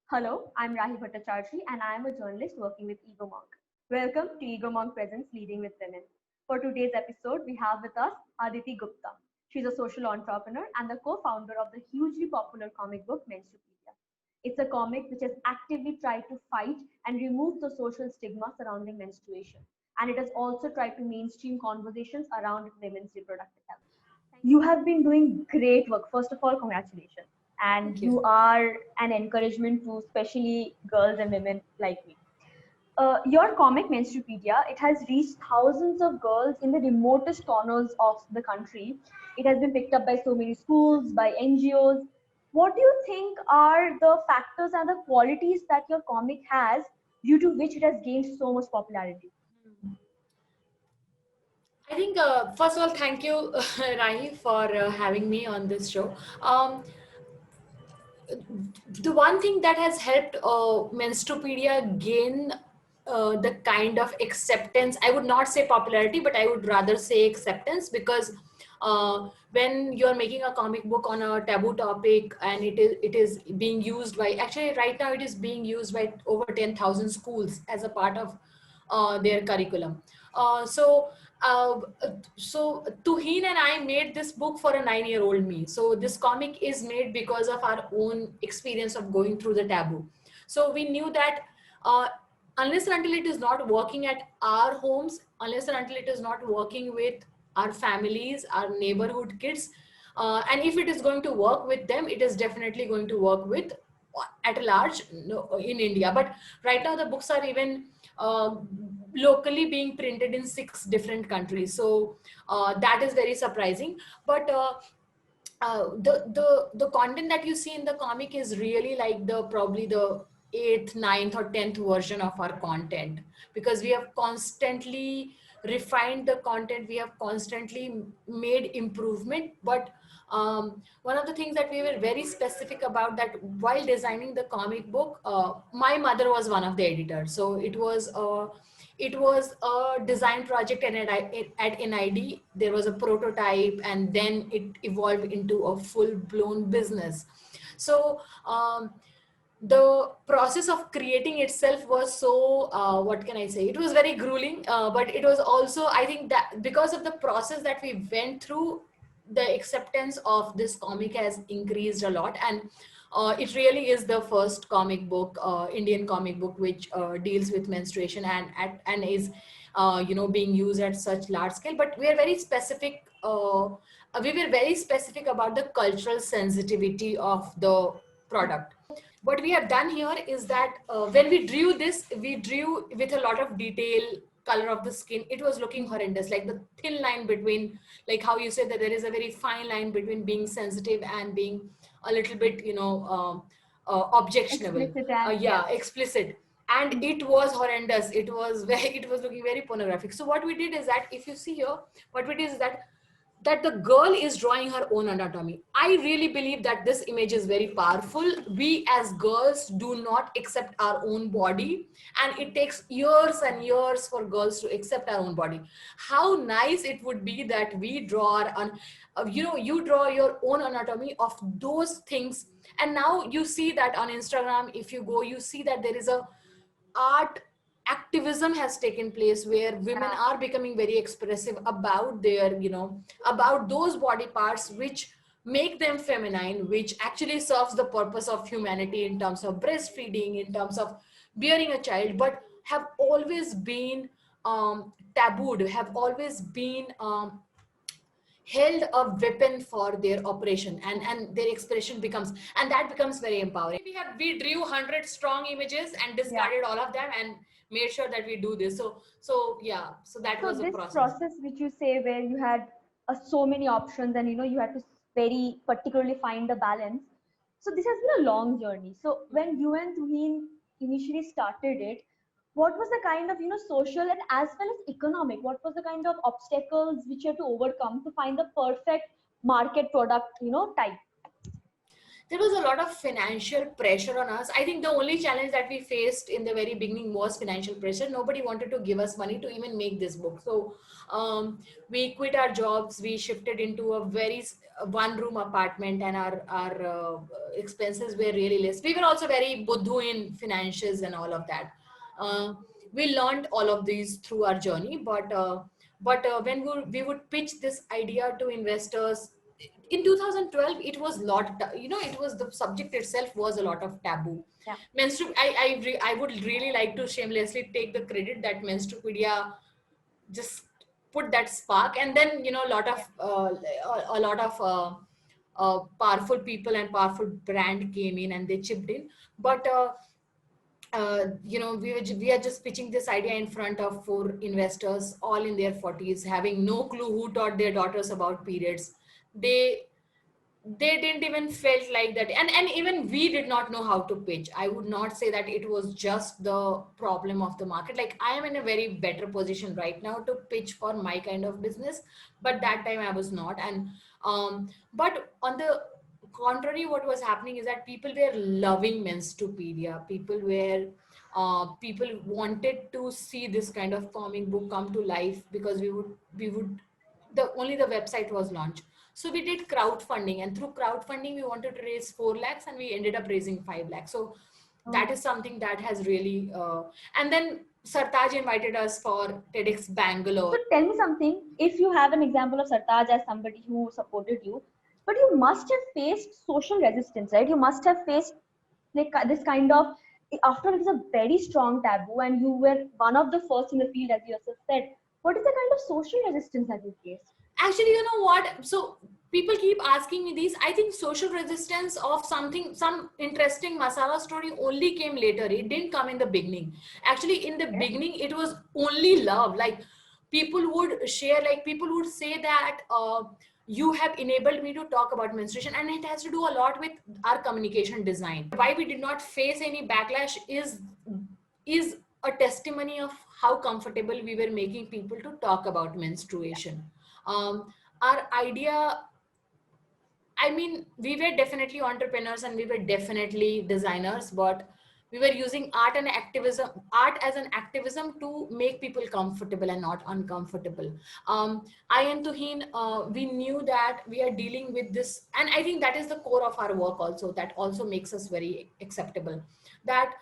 Hello, I'm Rahi Bhattacharjee and I am a journalist working with Ego Monk. Welcome to Ego Monk Presents Leading with Women. For today's episode, we have with us Aditi Gupta. She's a social entrepreneur and the co-founder of the hugely popular comic book Menstrupedia. It's a comic which has actively tried to fight and remove the social stigma surrounding menstruation. And it has also tried to mainstream conversations around women's reproductive health. You have been doing great work. First of all, congratulations. And Thank you. you are an encouragement to especially girls and women like me. Your comic Menstrupedia, it has reached thousands of girls in the remotest corners of the country. It has been picked up by so many schools, by NGOs. What do you think are the factors and the qualities that your comic has due to which it has gained so much popularity? I think, first of all, thank you, Rahi, for having me on this show. The one thing that has helped Menstrupedia gain the kind of acceptance, I would not say popularity, but I would rather say acceptance, because when you're making a comic book on a taboo topic and it is being used by, actually right now it is being used by over 10,000 schools as a part of their curriculum. Uh, so uh, so Tuhin and I made this book for a 9-year-old me. So this comic is made because of our own experience of going through the taboo. So we knew that uh, unless and until it is not working at our homes, unless and until it is not working with our families, our neighborhood kids, and if it is going to work with them, it is definitely going to work with at a large, in India. But right now the books are even uh, locally being printed in 6 different countries. So that is very surprising. But the content that you see in the comic is really like the probably the eighth, ninth, or 10th version of our content, because we have constantly refined the content, we have constantly made improvement. But one of the things that we were very specific about, that while designing the comic book, my mother was one of the editors, so it was a design project at NID. There was a prototype, and then it evolved into a full-blown business. So the process of creating itself was so, what can I say? It was very grueling, but it was also, I think, that because of the process that we went through, the acceptance of this comic has increased a lot. And it really is the first comic book, Indian comic book, which deals with menstruation and is being used at such large scale. But we were very specific about the cultural sensitivity of the product. What we have done here is that when we drew this, we drew with a lot of detail, color of the skin. It was looking horrendous, like the thin line between, like how you said that there is a very fine line between being sensitive and being a little bit, objectionable. Explicit and yeah. Yeah, explicit. And it was horrendous. It was very, it was looking very pornographic. So what we did is that, if you see here, what we did is that the girl is drawing her own anatomy. I really believe that this image is very powerful. We as girls do not accept our own body, and it takes years and years for girls to accept our own body. How nice it would be that we draw you draw your own anatomy of those things. And now you see that on Instagram, if you go, you see that there is a art activism has taken place, where women Yeah. are becoming very expressive about their, about those body parts which make them feminine, which actually serves the purpose of humanity in terms of breastfeeding, in terms of bearing a child, but have always been tabooed, have always been held a weapon for their operation, and their expression becomes, and that becomes very empowering. We drew 100 strong images and Yeah. discarded all of them and made sure that we do this. So yeah, so that So was a this process. process which you say where you had so many options and you had to very particularly find the balance. So this has been a long journey. So when you and Tuhin initially started it, what was the kind of social and as well as economic? What was the kind of obstacles which you had to overcome to find the perfect market product type? there was a lot of financial pressure on us. I think the only challenge that we faced in the very beginning was financial pressure. Nobody wanted to give us money to even make this book. So we quit our jobs, we shifted into a very one room apartment, and our expenses were really less. We were also very buddhu in finances and all of that. uh, we learned all of these through our journey, but when we would pitch this idea to investors in 2012, it was it was, the subject itself was a lot of taboo. Yeah. I would really like to shamelessly take the credit that Menstrupedia just put that spark, and then a lot of a lot of powerful people and powerful brand came in and they chipped in. But we are just pitching this idea in front of four investors, all in their 40s, having no clue who taught their daughters about periods. They they didn't even felt like that, and even we did not know how to pitch. I would not say that it was just the problem of the market. Like, I am in a very better position right now to pitch for my kind of business, but that time I was not. And but on the contrary, what was happening is that people were loving Menstopedia. People wanted to see this kind of comic book come to life, because we would the only the website was launched. So we did crowdfunding, and through crowdfunding, we wanted to raise 4 lakhs, and we ended up raising 5 lakhs. So that is something that has really, and then Sartaj invited us for TEDx Bangalore. So tell me something. If you have an example of Sartaj as somebody who supported you, but you must have faced social resistance, right? You must have faced like this kind of, after it is a very strong taboo, and you were one of the first in the field, as you yourself said. What is the kind of social resistance that you faced? Actually, you know what? So people keep asking me these. I think social resistance of some interesting masala story only came later. It didn't come in the beginning. Actually, in the Okay. beginning, it was only love. Like, people would share, like, people would say that you have enabled me to talk about menstruation, and it has to do a lot with our communication design. Why we did not face any backlash is a testimony of how comfortable we were making people to talk about menstruation. Our idea, I mean, we were definitely entrepreneurs and we were definitely designers, but we were using art as an activism to make people comfortable and not uncomfortable. I and Tuhin, we knew that we are dealing with this, and I think that is the core of our work also. That also makes us very acceptable. That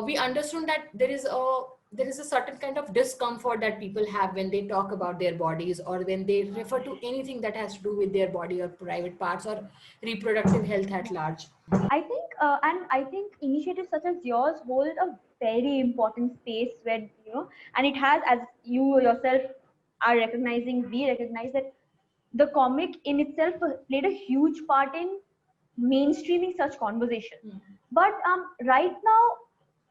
we understood that there is a certain kind of discomfort that people have when they talk about their bodies, or when they refer to anything that has to do with their body or private parts or reproductive health at large. And I think initiatives such as yours hold a very important space where, and it has, as you yourself are recognizing, we recognize that the comic in itself played a huge part in mainstreaming such conversation. But right now,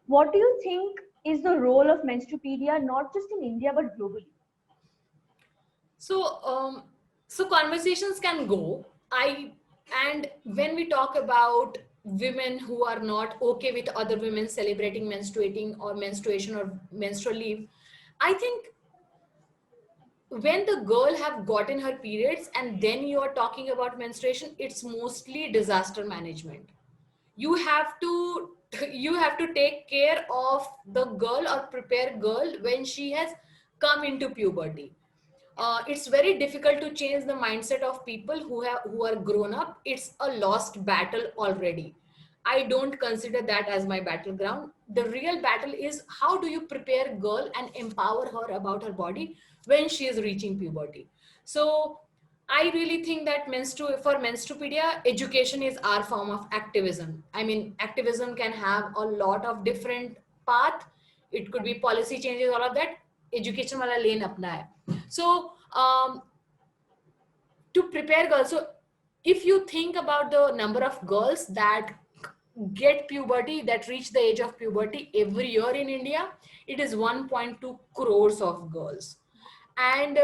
what do you think is the role of Menstrupedia, not just in India but globally? So, so conversations can go. And when we talk about women who are not okay with other women celebrating menstruating or menstruation or menstrual leave, I think when the girl have gotten her periods and then you are talking about menstruation, it's mostly disaster management. You have to you have to take care of the girl or prepare girl when she has come into puberty. It's very difficult to change the mindset of people who are grown up. It's a lost battle already. I don't consider that as my battleground. The real battle is, how do you prepare girl and empower her about her body when she is reaching puberty. So I really think that for Menstrupedia, education is our form of activism. I mean, activism can have a lot of different path. It could be policy changes, all of that. Education wala lane apna hai. So to prepare girls, so if you think about the number of girls that get puberty, that reach the age of puberty every year in India, it is 1.2 crores of girls. And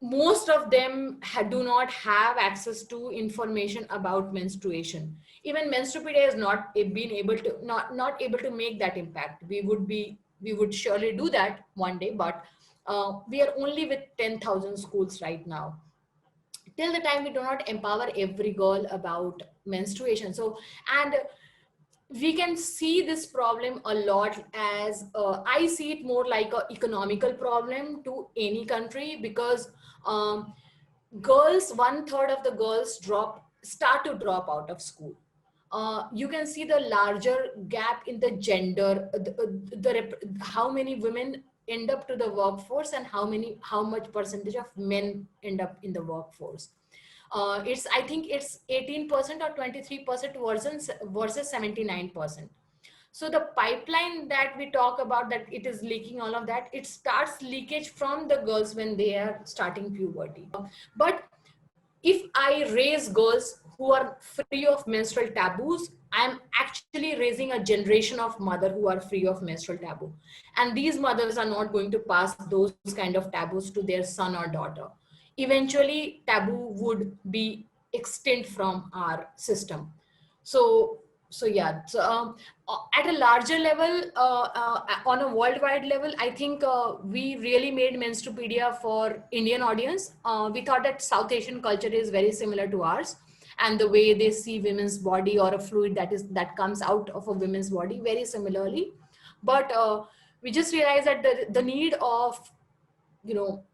most of them do not have access to information about menstruation. Even Menstrupedia has not been able to not able to make that impact. We would surely do that one day, but we are only with 10,000 schools right now. Till the time we do not empower every girl about menstruation. So, and we can see this problem a lot as I see it more like a economical problem to any country, because girls, one third of the girls start to drop out of school. You can see the larger gap in the gender, how many women end up to the workforce and how much percentage of men end up in the workforce. It's, I think it's 18% or 23% versus 79%. So the pipeline that we talk about, that it is leaking, all of that, it starts leakage from the girls when they are starting puberty. But if I raise girls who are free of menstrual taboos, I'm actually raising a generation of mother who are free of menstrual taboo. And these mothers are not going to pass those kind of taboos to their son or daughter. Eventually, taboo would be extinct from our system. So, at a larger level, on a worldwide level, I think we really made Menstrupedia for Indian audience. We thought that South Asian culture is very similar to ours, and the way they see women's body or a fluid that comes out of a women's body very similarly. But we just realized that the need of, you know,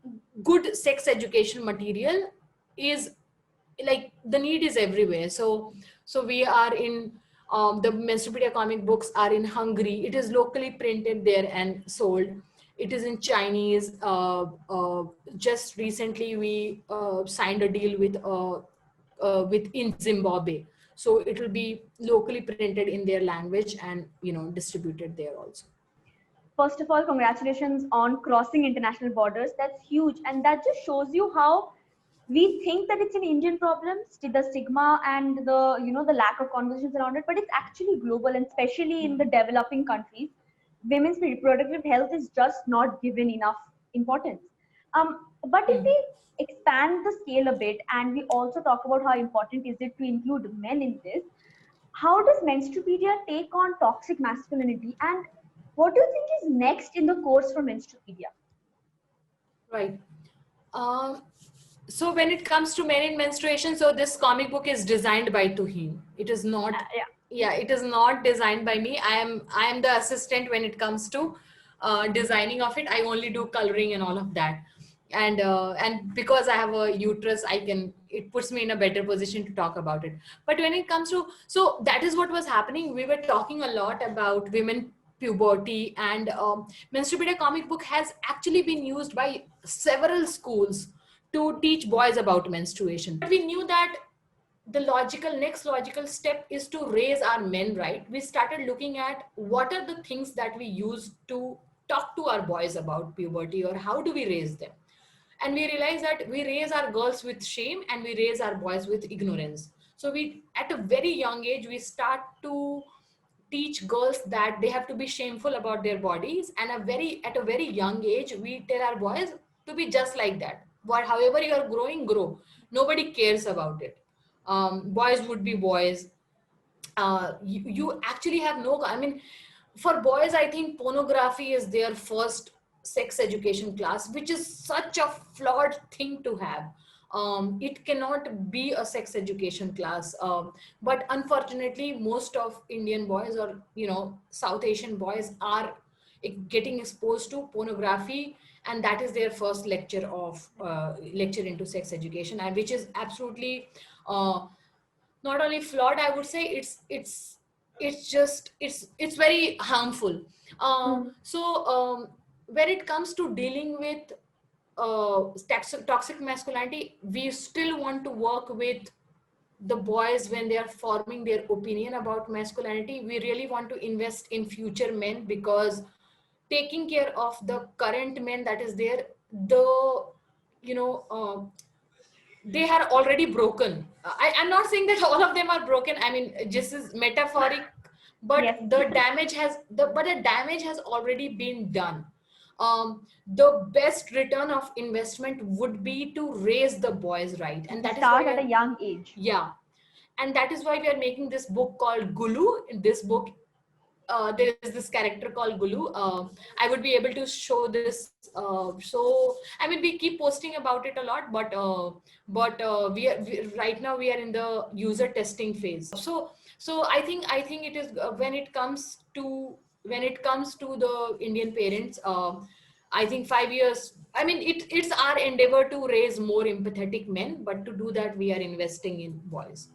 good sex education material is, like, the need is everywhere. So we are in, the Menstrupedia comic books are in Hungary. It is locally printed there and sold. It is in Chinese. Just recently we signed a deal with in Zimbabwe, so it will be locally printed in their language and, you know, distributed there also. First of all, congratulations on crossing international borders. That's huge. And that just shows you how we think that it's an Indian problem, the stigma and the lack of conversations around it, but it's actually global, and especially in the developing countries, women's reproductive health is just not given enough importance. But if we expand the scale a bit and we also talk about how important is it to include men in this, how does Menstrupedia take on toxic masculinity, and what do you think is next in the course for Menstrupedia? Right. Um, so when it comes to men in menstruation, so this comic book is designed by Tuhin. It is not, Yeah. it is not designed by me. I am the assistant when it comes to designing of it. I only do coloring and all of that. And because I have a uterus, it puts me in a better position to talk about it. But when it comes to, so that is what was happening. We were talking a lot about women puberty, and Menstrupedia comic book has actually been used by several schools to teach boys about menstruation. But we knew that the next logical step is to raise our men right. We started looking at what are the things that we use to talk to our boys about puberty, or how do we raise them. And we realized that we raise our girls with shame and we raise our boys with ignorance. So we, at a very young age, we start to teach girls that they have to be shameful about their bodies, and at a very young age we tell our boys to be just like that. But however you are growing, grow. Nobody cares about it. Boys would be boys. You actually have no, I mean, for boys, I think pornography is their first sex education class, which is such a flawed thing to have. It cannot be a sex education class. But unfortunately, most of Indian boys, or, you know, South Asian boys, are getting exposed to pornography, and that is their first lecture into sex education, and which is absolutely not only flawed, I would say it's very harmful. When it comes to dealing with toxic masculinity, we still want to work with the boys when they are forming their opinion about masculinity. We really want to invest in future men, because taking care of the current men that is there, you know they are already broken. I'm not saying that all of them are broken. I mean, this is metaphoric, but Yes. the damage has already been done. The best return of investment would be to raise the boys right, and that is Start why at a young age. yeah, and that is why we are making this book called Gulu. In this book, there is this character called Gulu. I would be able to show this. So I mean, we keep posting about it a lot, but right now we are in the user testing phase. So I think it is when it comes to the Indian parents. I think 5 years. I mean, it's our endeavor to raise more empathetic men, but to do that, we are investing in boys.